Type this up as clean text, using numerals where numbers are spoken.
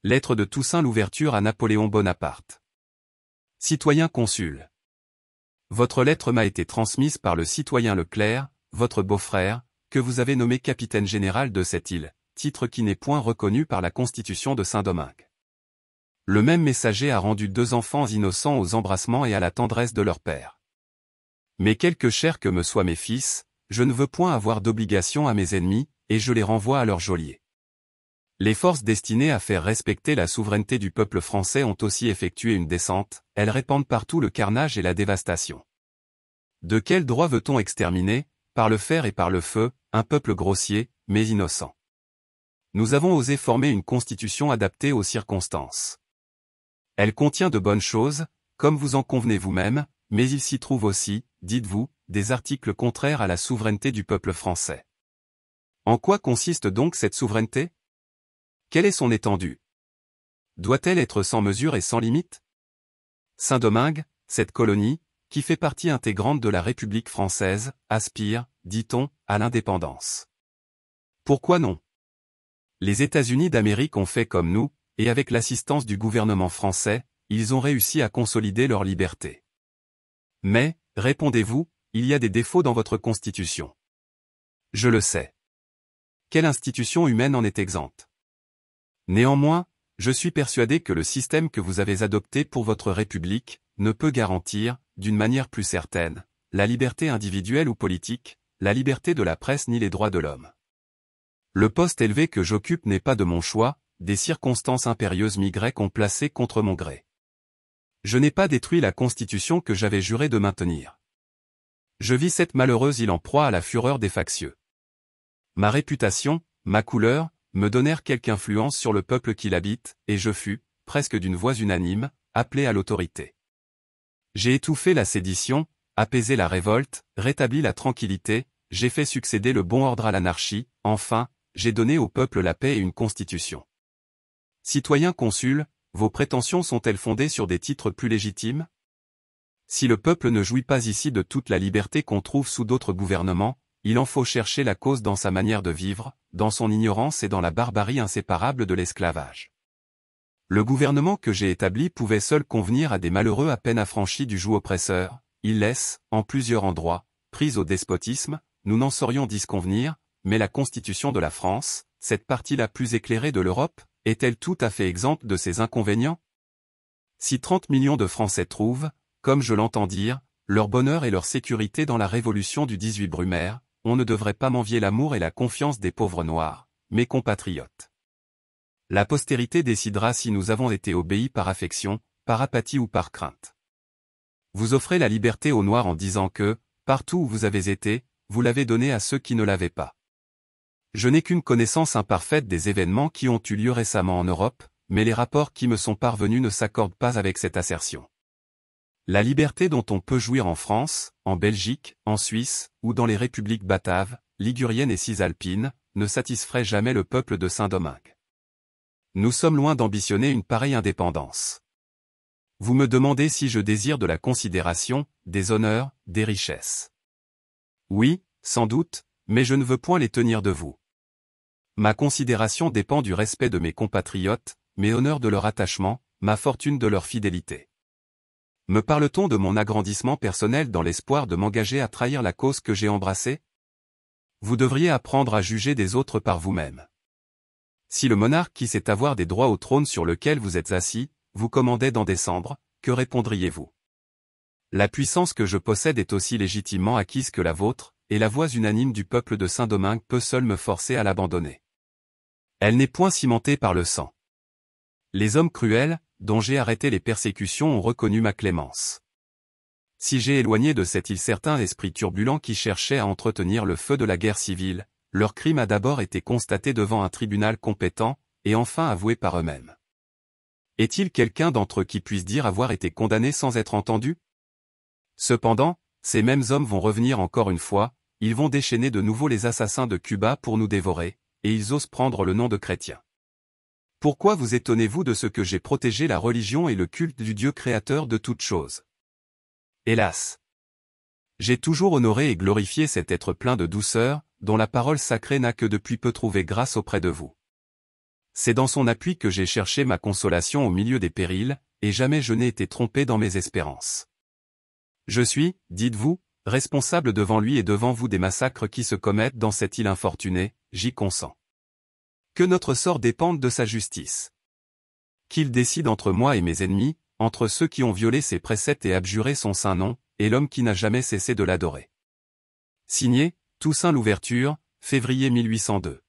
Lettre de Toussaint Louverture à Napoléon Bonaparte. Citoyen consul. Votre lettre m'a été transmise par le citoyen Leclerc, votre beau-frère, que vous avez nommé capitaine général de cette île, titre qui n'est point reconnu par la Constitution de Saint-Domingue. Le même messager a rendu 2 enfants innocents aux embrassements et à la tendresse de leur père. Mais quelque chers que me soient mes fils, je ne veux point avoir d'obligation à mes ennemis, et je les renvoie à leur geôlier. Les forces destinées à faire respecter la souveraineté du peuple français ont aussi effectué une descente, elles répandent partout le carnage et la dévastation. De quel droit veut-on exterminer, par le fer et par le feu, un peuple grossier, mais innocent? Nous avons osé former une constitution adaptée aux circonstances. Elle contient de bonnes choses, comme vous en convenez vous-même, mais il s'y trouve aussi, dites-vous, des articles contraires à la souveraineté du peuple français. En quoi consiste donc cette souveraineté? Quelle est son étendue? Doit-elle être sans mesure et sans limite? Saint-Domingue, cette colonie, qui fait partie intégrante de la République française, aspire, dit-on, à l'indépendance. Pourquoi non? Les États-Unis d'Amérique ont fait comme nous, et avec l'assistance du gouvernement français, ils ont réussi à consolider leur liberté. Mais, répondez-vous, il y a des défauts dans votre Constitution. Je le sais. Quelle institution humaine en est exempte? Néanmoins, je suis persuadé que le système que vous avez adopté pour votre République ne peut garantir, d'une manière plus certaine, la liberté individuelle ou politique, la liberté de la presse ni les droits de l'homme. Le poste élevé que j'occupe n'est pas de mon choix, des circonstances impérieuses m'y ont placé contre mon gré. Je n'ai pas détruit la Constitution que j'avais juré de maintenir. Je vis cette malheureuse île en proie à la fureur des factieux. Ma réputation, ma couleur, me donnèrent quelque influence sur le peuple qui l'habite, et je fus, presque d'une voix unanime, appelé à l'autorité. J'ai étouffé la sédition, apaisé la révolte, rétabli la tranquillité, j'ai fait succéder le bon ordre à l'anarchie, enfin, j'ai donné au peuple la paix et une constitution. Citoyen consul, vos prétentions sont-elles fondées sur des titres plus légitimes? Si le peuple ne jouit pas ici de toute la liberté qu'on trouve sous d'autres gouvernements, il en faut chercher la cause dans sa manière de vivre, dans son ignorance et dans la barbarie inséparable de l'esclavage. Le gouvernement que j'ai établi pouvait seul convenir à des malheureux à peine affranchis du joug oppresseur, il laisse, en plusieurs endroits, prise au despotisme, nous n'en saurions disconvenir, mais la Constitution de la France, cette partie la plus éclairée de l'Europe, est-elle tout à fait exempte de ces inconvénients? Si 30 millions de Français trouvent, comme je l'entends dire, leur bonheur et leur sécurité dans la révolution du 18 Brumaire, on ne devrait pas m'envier l'amour et la confiance des pauvres noirs, mes compatriotes. La postérité décidera si nous avons été obéis par affection, par apathie ou par crainte. Vous offrez la liberté aux Noirs en disant que, partout où vous avez été, vous l'avez donnée à ceux qui ne l'avaient pas. Je n'ai qu'une connaissance imparfaite des événements qui ont eu lieu récemment en Europe, mais les rapports qui me sont parvenus ne s'accordent pas avec cette assertion. La liberté dont on peut jouir en France, en Belgique, en Suisse, ou dans les républiques bataves, liguriennes et cisalpines, ne satisferait jamais le peuple de Saint-Domingue. Nous sommes loin d'ambitionner une pareille indépendance. Vous me demandez si je désire de la considération, des honneurs, des richesses. Oui, sans doute, mais je ne veux point les tenir de vous. Ma considération dépend du respect de mes compatriotes, mes honneurs de leur attachement, ma fortune de leur fidélité. Me parle-t-on de mon agrandissement personnel dans l'espoir de m'engager à trahir la cause que j'ai embrassée? Vous devriez apprendre à juger des autres par vous-même. Si le monarque qui sait avoir des droits au trône sur lequel vous êtes assis, vous commandait d'en descendre, que répondriez-vous? La puissance que je possède est aussi légitimement acquise que la vôtre, et la voix unanime du peuple de Saint-Domingue peut seule me forcer à l'abandonner. Elle n'est point cimentée par le sang. Les hommes cruels, dont j'ai arrêté les persécutions ont reconnu ma clémence. Si j'ai éloigné de cette île certains esprits turbulents qui cherchaient à entretenir le feu de la guerre civile, leur crime a d'abord été constaté devant un tribunal compétent, et enfin avoué par eux-mêmes. Est-il quelqu'un d'entre eux qui puisse dire avoir été condamné sans être entendu? Cependant, ces mêmes hommes vont revenir encore une fois, ils vont déchaîner de nouveau les assassins de Cuba pour nous dévorer, et ils osent prendre le nom de chrétiens. Pourquoi vous étonnez-vous de ce que j'ai protégé la religion et le culte du Dieu créateur de toutes choses? Hélas! J'ai toujours honoré et glorifié cet être plein de douceur, dont la parole sacrée n'a que depuis peu trouvé grâce auprès de vous. C'est dans son appui que j'ai cherché ma consolation au milieu des périls, et jamais je n'ai été trompé dans mes espérances. Je suis, dites-vous, responsable devant lui et devant vous des massacres qui se commettent dans cette île infortunée, j'y consens. Que notre sort dépende de sa justice. Qu'il décide entre moi et mes ennemis, entre ceux qui ont violé ses préceptes et abjuré son saint nom, et l'homme qui n'a jamais cessé de l'adorer. Signé, Toussaint Louverture, février 1802.